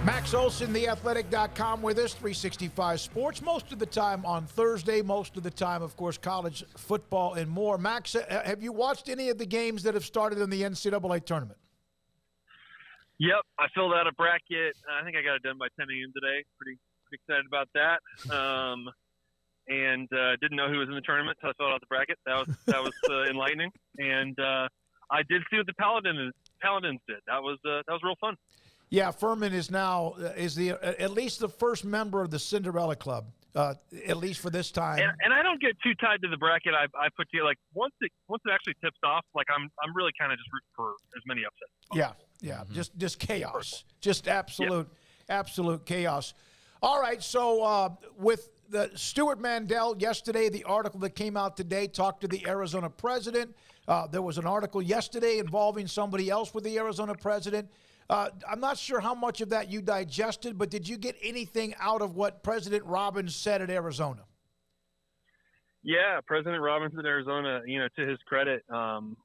Max Olson, theathletic.com with us, 365 Sports, most of the time on Thursday, most of the time, of course, college football and more. Max, have you watched any of the games that have started in the NCAA tournament? Yep, I filled out a bracket. I think I got it done by 10 a.m. today. Pretty excited about that. And didn't know who was in the tournament, so I filled out the bracket. That was enlightening. And I did see what the Paladins did. That was real fun. Yeah, Furman is now at least the first member of the Cinderella Club, at least for this time. And I don't get too tied to the bracket I put together. Like once it actually tips off, like I'm really kind of just rooting for as many upsets. Yeah, just chaos, just absolute chaos. All right, so with the Stuart Mandel yesterday, the article that came out today talked to the Arizona president. There was an article yesterday involving somebody else with the Arizona president. I'm not sure how much of that you digested, but did you get anything out of what President Robbins said at Arizona? Yeah, President Robbins at Arizona, to his credit,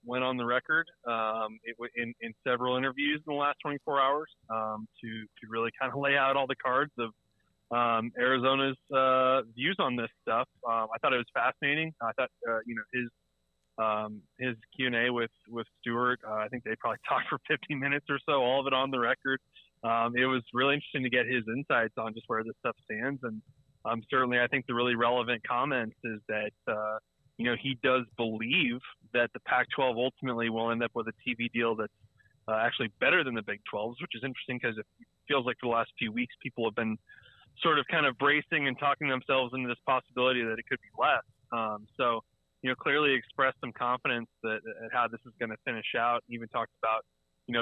went on the record in several interviews in the last 24 hours to really kind of lay out all the cards of Arizona's views on this stuff. I thought it was fascinating. I thought, his Q&A with Stewart, I think they probably talked for 15 minutes or so, all of it on the record. It was really interesting to get his insights on just where this stuff stands. And certainly I think the really relevant comments is that, he does believe that the Pac-12 ultimately will end up with a TV deal that's actually better than the Big 12s, which is interesting because it feels like for the last few weeks people have been sort of kind of bracing and talking themselves into this possibility that it could be less. Clearly expressed some confidence at how this is going to finish out. Even talked about,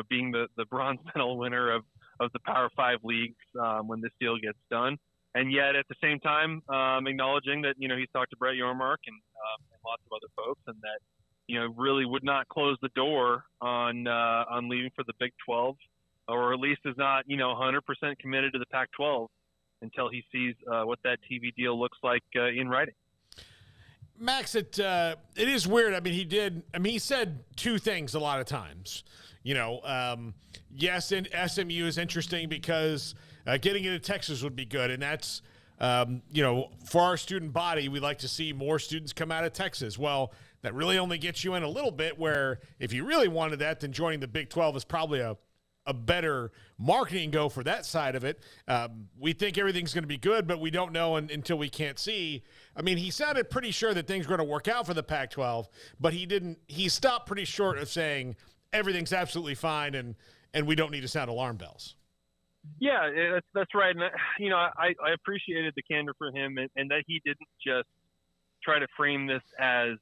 being the bronze medal winner of the Power 5 leagues when this deal gets done. And yet at the same time, acknowledging that, he's talked to Brett Yormark and lots of other folks, and that, really would not close the door on leaving for the Big 12, or at least is not, 100% committed to the Pac-12 until he sees what that TV deal looks like in writing. Max, it is weird. I mean, he said two things a lot of times. Yes, and SMU is interesting because getting into Texas would be good. And that's, for our student body, we like to see more students come out of Texas. Well, that really only gets you in a little bit, where if you really wanted that, then joining the Big 12 is probably a better marketing go for that side of it. We think everything's going to be good, but we don't know until we can't see. I mean, he sounded pretty sure that things were going to work out for the Pac-12, but he stopped pretty short of saying everything's absolutely fine and we don't need to sound alarm bells. Yeah, that's right. And, I appreciated the candor for him and that he didn't just try to frame this as,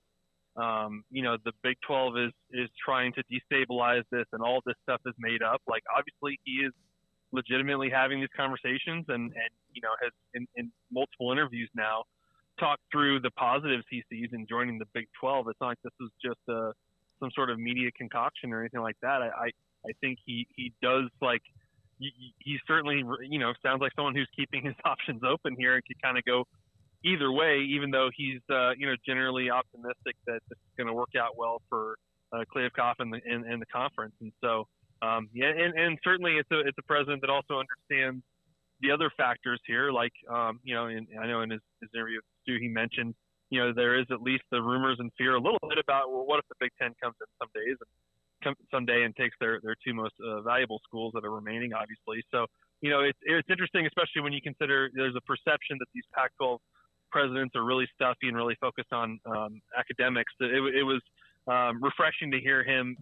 the Big 12 is trying to destabilize this and all this stuff is made up. Like, obviously he is legitimately having these conversations and has in multiple interviews now talked through the positives he sees in joining the Big 12. It's not like this is just some sort of media concoction or anything like that. I think he does, like, he certainly, sounds like someone who's keeping his options open here and could kind of go either way, even though he's, generally optimistic that this is going to work out well for Kliavkoff and the conference. And so, and certainly it's a president that also understands the other factors here. Like, and I know in his interview with Stu, he mentioned, there is at least the rumors and fear a little bit about, well, what if the Big Ten comes in someday and takes their two most valuable schools that are remaining, obviously. So, it's interesting, especially when you consider there's a perception that these Pac-12 presidents are really stuffy and really focused on academics. It was refreshing to hear him,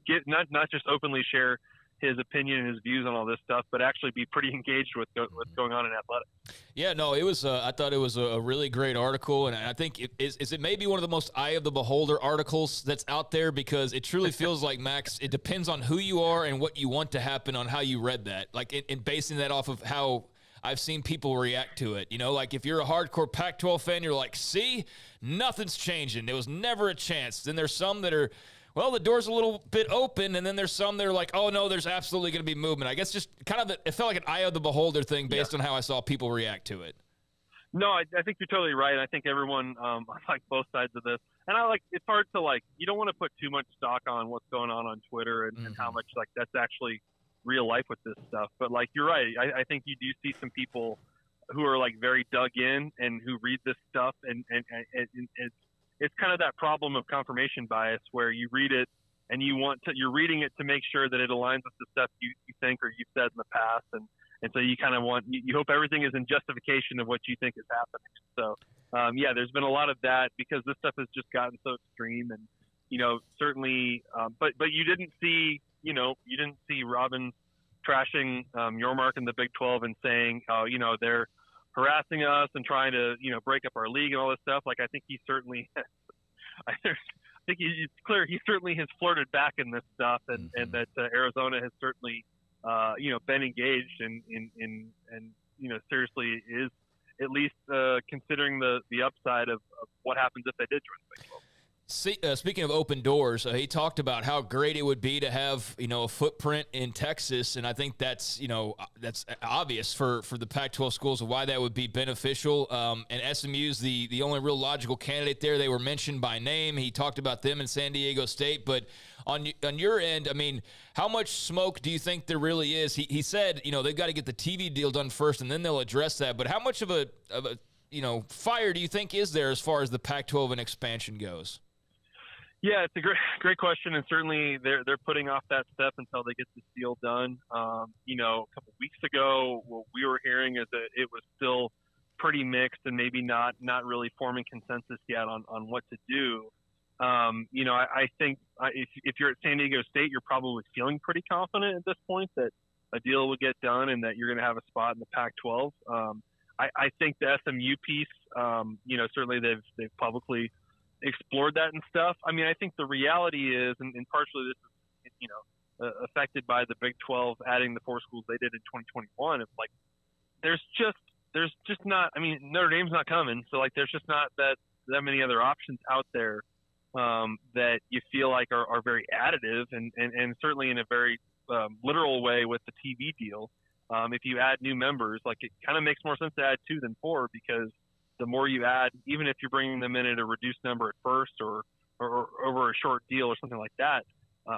get not just openly share his opinion and his views on all this stuff, but actually be pretty engaged with what's going on in athletics. Yeah, no, it was. I thought it was a really great article, and I think it may be one of the most eye of the beholder articles that's out there, because it truly feels like, Max, it depends on who you are and what you want to happen on how you read that, like, and basing that off of how I've seen people react to it. Like, if you're a hardcore Pac-12 fan, you're like, see, nothing's changing. There was never a chance. Then there's some that are, well, the door's a little bit open, and then there's some that are like, oh, no, there's absolutely going to be movement. I guess just kind of it felt like an eye of the beholder thing based on how I saw people react to it. No, I think you're totally right. I think everyone, I like both sides of this. And it's hard to, you don't want to put too much stock on what's going on Twitter and how much, that's actually real life with this stuff. But like, you're right. I think you do see some people who are like very dug in and who read this stuff, and it's kind of that problem of confirmation bias where you read it and you're reading it to make sure that it aligns with the stuff you think or you've said in the past, and so you kind of you hope everything is in justification of what you think is happening. So yeah, there's been a lot of that because this stuff has just gotten so extreme, and certainly, but you didn't see Robin trashing Yormark in the Big 12 and saying, they're harassing us and trying to, break up our league and all this stuff. Like, I think he certainly, it's clear he certainly has flirted back in this stuff, and that Arizona has certainly, been engaged and seriously is at least considering the upside of what happens if they did join the Big 12. Speaking of open doors, he talked about how great it would be to have, a footprint in Texas, and I think that's obvious for the Pac-12 schools of why that would be beneficial. And SMU's the only real logical candidate there. They were mentioned by name. He talked about them in San Diego State, but on your end, I mean, how much smoke do you think there really is? He said, they've got to get the TV deal done first, and then they'll address that. But how much of a fire do you think is there as far as the Pac-12 and expansion goes? Yeah, it's a great question, and certainly they're putting off that step until they get this deal done. A couple weeks ago, what we were hearing is that it was still pretty mixed and maybe not really forming consensus yet on what to do. I think if you're at San Diego State, you're probably feeling pretty confident at this point that a deal will get done and that you're going to have a spot in the Pac-12. I think the SMU piece, certainly they've publicly explored that and stuff. I mean, I think the reality is, and partially this is, affected by the Big 12 adding the 4 schools they did in 2021. It's like, there's just not, I mean, Notre Dame's not coming. So like, there's just not that many other options out there that you feel like are very additive and certainly in a very literal way with the TV deal. If you add new members, like it kind of makes more sense to add 2 than 4 because the more you add, even if you're bringing them in at a reduced number at first or over a short deal or something like that,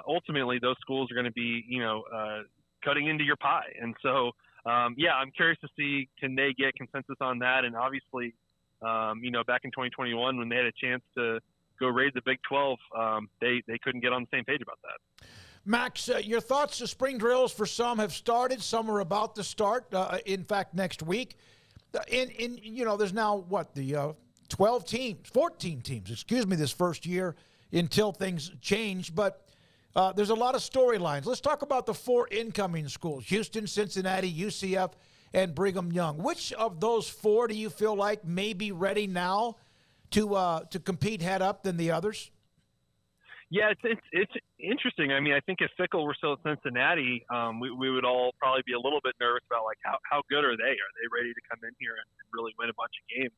ultimately those schools are going to be, cutting into your pie. And so, I'm curious to see, can they get consensus on that? And obviously, back in 2021, when they had a chance to go raid the Big 12, they couldn't get on the same page about that. Max, your thoughts? The spring drills for some have started. Some are about to start. In fact, next week. There's now the 14 teams, this first year until things change. But there's a lot of storylines. Let's talk about the 4 incoming schools: Houston, Cincinnati, UCF, and Brigham Young. Which of those 4 do you feel like may be ready now to compete head up than the others? Yeah, it's interesting. I mean, I think if Fickle were still at Cincinnati, we would all probably be a little bit nervous about like how good are they? Are they ready to come in here and really win a bunch of games?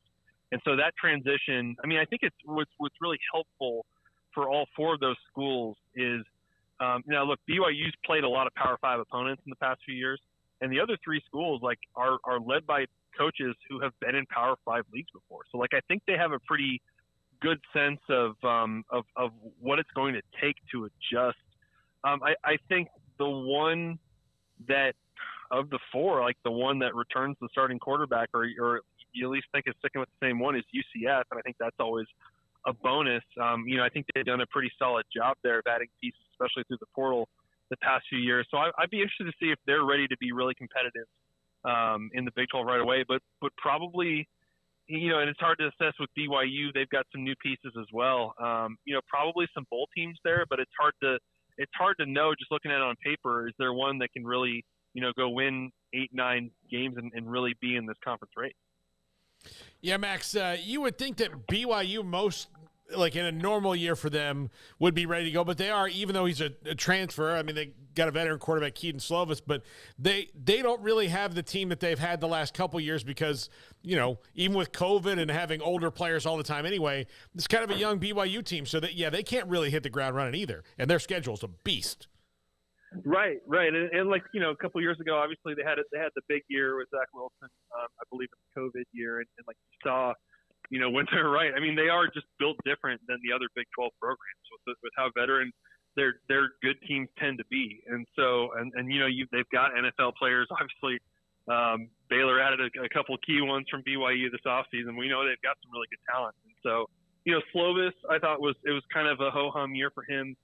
And so that transition, I mean, I think it's what's really helpful for all 4 of those schools is, look, BYU's played a lot of Power 5 opponents in the past few years, and the other 3 schools are led by coaches who have been in Power 5 leagues before. So I think they have a pretty good sense of what it's going to take to adjust. I think the one that of the 4, the one that returns the starting quarterback, or you at least think is sticking with the same one, is UCF, and I think that's always a bonus. I think they've done a pretty solid job there of adding pieces, especially through the portal the past few years. So I'd be interested to see if they're ready to be really competitive in the Big 12 right away, but probably. And it's hard to assess with BYU. They've got some new pieces as well. Probably some bowl teams there, but it's hard to know just looking at it on paper. Is there one that can really, go win 8-9 games and really be in this conference race? Yeah, Max, you would think that BYU in a normal year for them would be ready to go, but they are, even though he's a transfer. I mean, they got a veteran quarterback, Keaton Slovis, but they don't really have the team that they've had the last couple years because, even with COVID and having older players all the time anyway, it's kind of a young BYU team. So that, they can't really hit the ground running either. And their schedule's a beast. Right. And a couple years ago, obviously they had the big year with Zach Wilson, I believe in the COVID year. And you saw, when they're right, I mean, they are just built different than the other Big 12 programs with how veteran their good teams tend to be. And so, and they've got NFL players, obviously. Baylor added a couple key ones from BYU this offseason. We know they've got some really good talent. And so, Slovis, I thought it was kind of a ho-hum year for him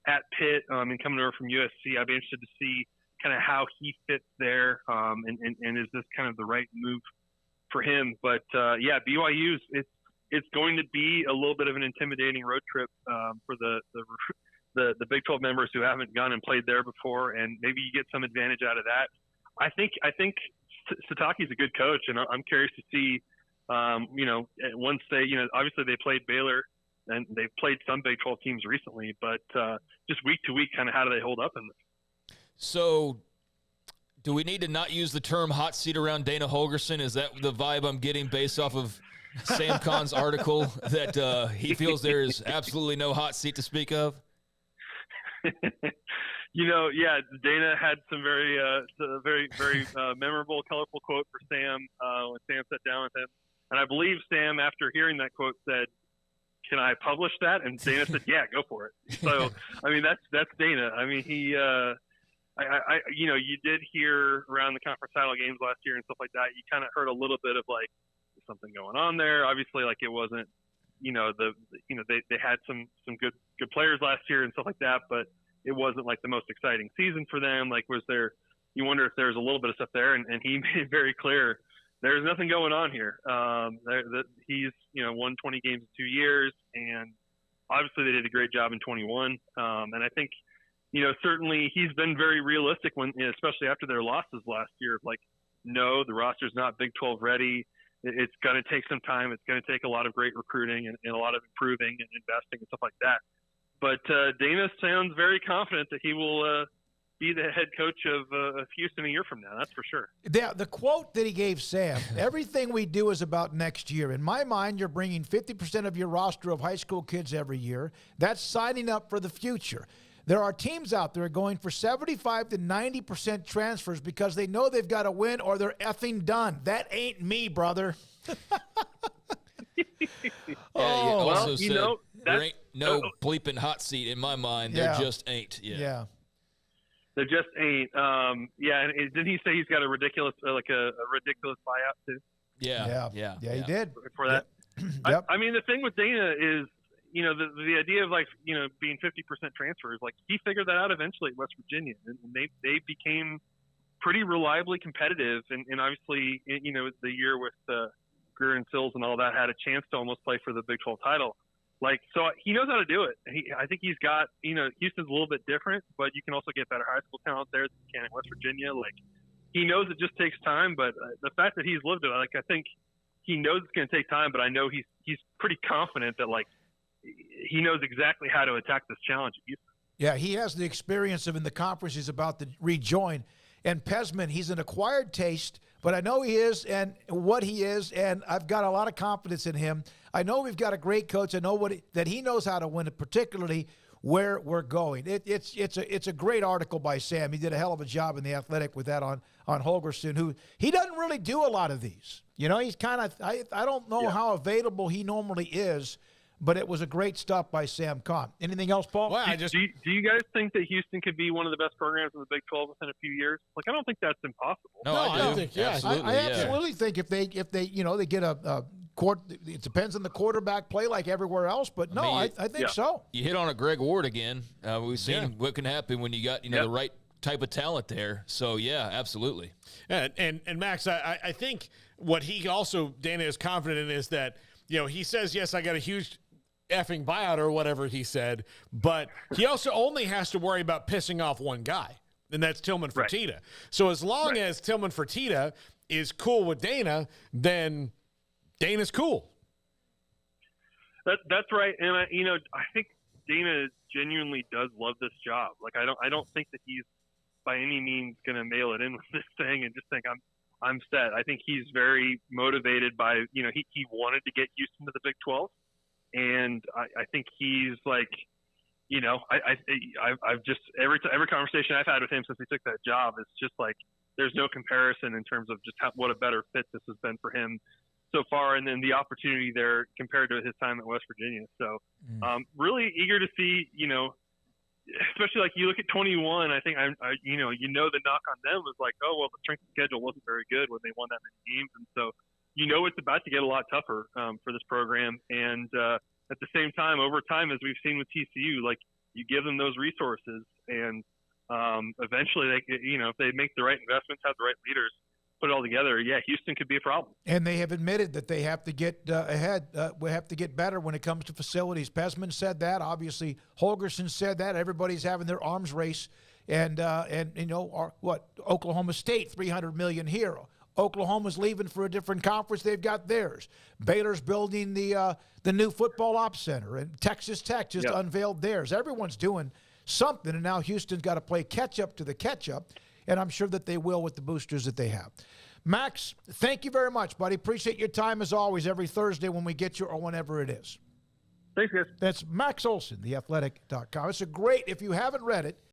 at Pitt, and coming over from USC. I'd be interested to see kind of how he fits there, and is this kind of the right move for him? But BYU's it's going to be a little bit of an intimidating road trip for the Big 12 members who haven't gone and played there before, and maybe you get some advantage out of that. I think Satake's a good coach, and I'm curious to see, once they, obviously they played Baylor and they've played some Big 12 teams recently, but just week to week, kind of how do they hold up in this? So do we need to not use the term hot seat around Dana Holgorsen? Is that the vibe I'm getting based off of Sam Kahn's article, that he feels there is absolutely no hot seat to speak of? Dana had some very memorable, colorful quote for Sam when Sam sat down with him. And I believe Sam, after hearing that quote, said, "Can I publish that?" And Dana said, "Yeah, go for it." So, I mean, that's Dana. I mean, he, you did hear around the conference title games last year and stuff like that. You kind of heard a little bit of like something going on there. Obviously, like it wasn't, they had some good players last year and stuff like that, but it wasn't like the most exciting season for them. Like, you wonder if there's a little bit of stuff there, and he made it very clear there's nothing going on here. He's, won 20 games in 2 years, and obviously they did a great job in 21. And I think, certainly he's been very realistic especially after their losses last year, like, no, the roster's not Big 12 ready. It's going to take some time. It's going to take a lot of great recruiting and a lot of improving and investing and stuff like that. But Dana sounds very confident that he will be the head coach of Houston a year from now. That's for sure. The quote that he gave Sam, everything we do is about next year. In my mind, you're bringing 50% of your roster of high school kids every year. That's signing up for the future. There are teams out there going for 75 to 90% transfers because they know they've got to win or they're effing done. That ain't me, brother. Also said, there ain't no bleeping hot seat in my mind. There just ain't. Yeah. There just ain't. And didn't he say he's got a ridiculous buyout too? Yeah, he did. For that. Yep. I mean, the thing with Dana is, the idea of being 50% transfers, like he figured that out eventually at West Virginia, and they became pretty reliably competitive. And obviously, the year with Greer and Sills and all that had a chance to almost play for the Big 12 title. Like, so he knows how to do it. I think he's got, Houston's a little bit different, but you can also get better high school talent there than you can in West Virginia. Like, he knows it just takes time, but the fact that he's lived it, like, I think he knows it's going to take time, but I know he's pretty confident that, like, he knows exactly how to attack this challenge. Yeah, he has the experience of in the conference he's about to rejoin. And Pesman, he's an acquired taste, but I know he is and what he is, and I've got a lot of confidence in him. I know we've got a great coach. I know that he knows how to win it, particularly where we're going. It's a great article by Sam. He did a hell of a job in The Athletic with that on Holgorsen, who he doesn't really do a lot of these. He's kind of I don't know how available he normally is, but it was a great stuff by Sam Kahn. Anything else, Paul? Well, do you guys think that Houston could be one of the best programs in the Big 12 within a few years? Like, I don't think that's impossible. No, I do. think, absolutely, I absolutely think if they they get a court, it depends on the quarterback play like everywhere else, but no, I think so. You hit on a Greg Ward again. We've seen what can happen when you got the right type of talent there. So yeah, absolutely. And Max, I think what he also, Dana, is confident in is that he says, yes, I got a huge effing buyout or whatever he said, but he also only has to worry about pissing off one guy, and that's Tillman Fertitta. Right. So as long as Tillman Fertitta is cool with Dana, then Dana's cool. That's right, and I think Dana genuinely does love this job. Like, I don't think that he's by any means going to mail it in with this thing and just think I'm set. I think he's very motivated by he wanted to get Houston to the Big 12. And I think he's like, I've just every conversation I've had with him since he took that job is just like there's no comparison in terms of just what a better fit this has been for him so far, and then the opportunity there compared to his time at West Virginia. So really eager to see especially like you look at 21, I think you know the knock on them was like, oh well, the strength of schedule wasn't very good when they won that many games, and so it's about to get a lot tougher for this program. And at the same time, over time, as we've seen with TCU, like you give them those resources, and eventually they, if they make the right investments, have the right leaders, put it all together, Houston could be a problem. And they have admitted that they have to get ahead. We have to get better when it comes to facilities. Pesman said that. Obviously, Holgerson said that. Everybody's having their arms race. And Oklahoma State, $300 million here. Oklahoma's leaving for a different conference. They've got theirs. Baylor's building the new football ops center, and Texas Tech just unveiled theirs. Everyone's doing something, and now Houston's got to play catch up to the catch up. And I'm sure that they will with the boosters that they have. Max, thank you very much, buddy. Appreciate your time as always every Thursday when we get you or whenever it is. Thanks, guys. That's Max Olson, theathletic.com. It's a great, if you haven't read it,